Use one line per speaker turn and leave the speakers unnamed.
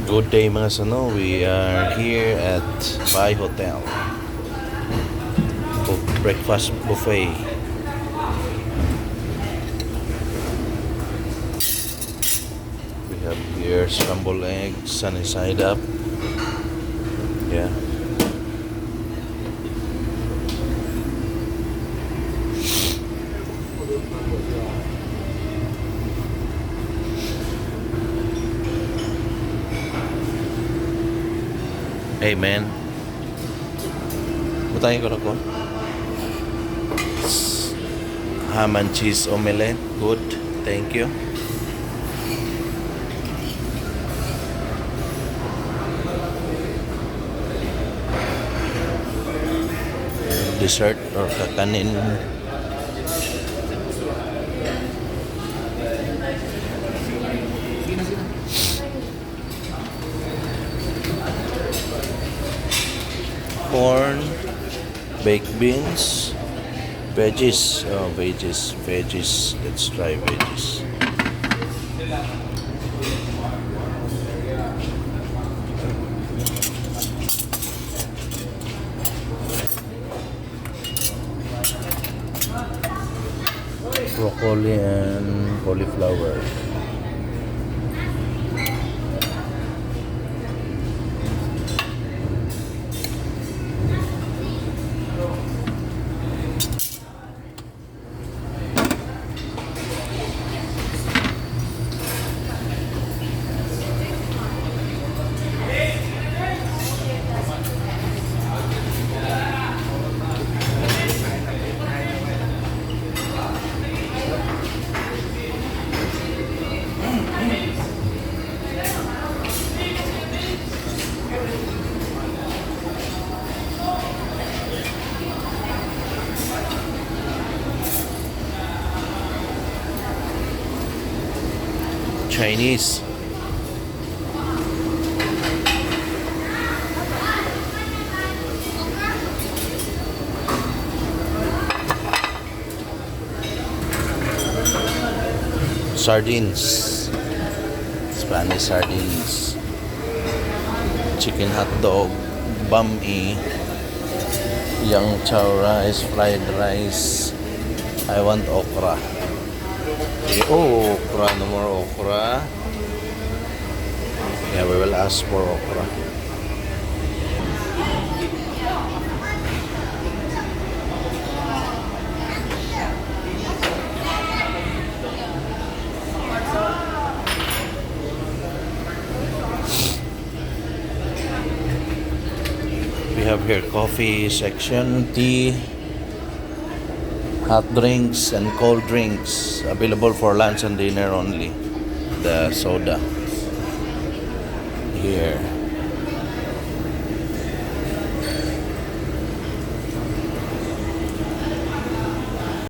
Good day mga Sano, we are here at Pai Hotel breakfast buffet. We have here scrambled eggs, sunny side up. Yeah. Hey man, butahin ko na ko. Ham and cheese omelette, good, thank you. Dessert or kakanin. Corn, baked beans, veggies. Oh, veggies. Let's try veggies. Broccoli and cauliflower. Chinese. Sardines. Spanish sardines. Chicken hot dog. Banh-mi. Yang chow rice. Fried rice. I want okra. Oh, okra, no more okra. Yeah, we will ask for okra. We have here coffee section, tea, hot drinks and cold drinks available for lunch and dinner only. The soda here.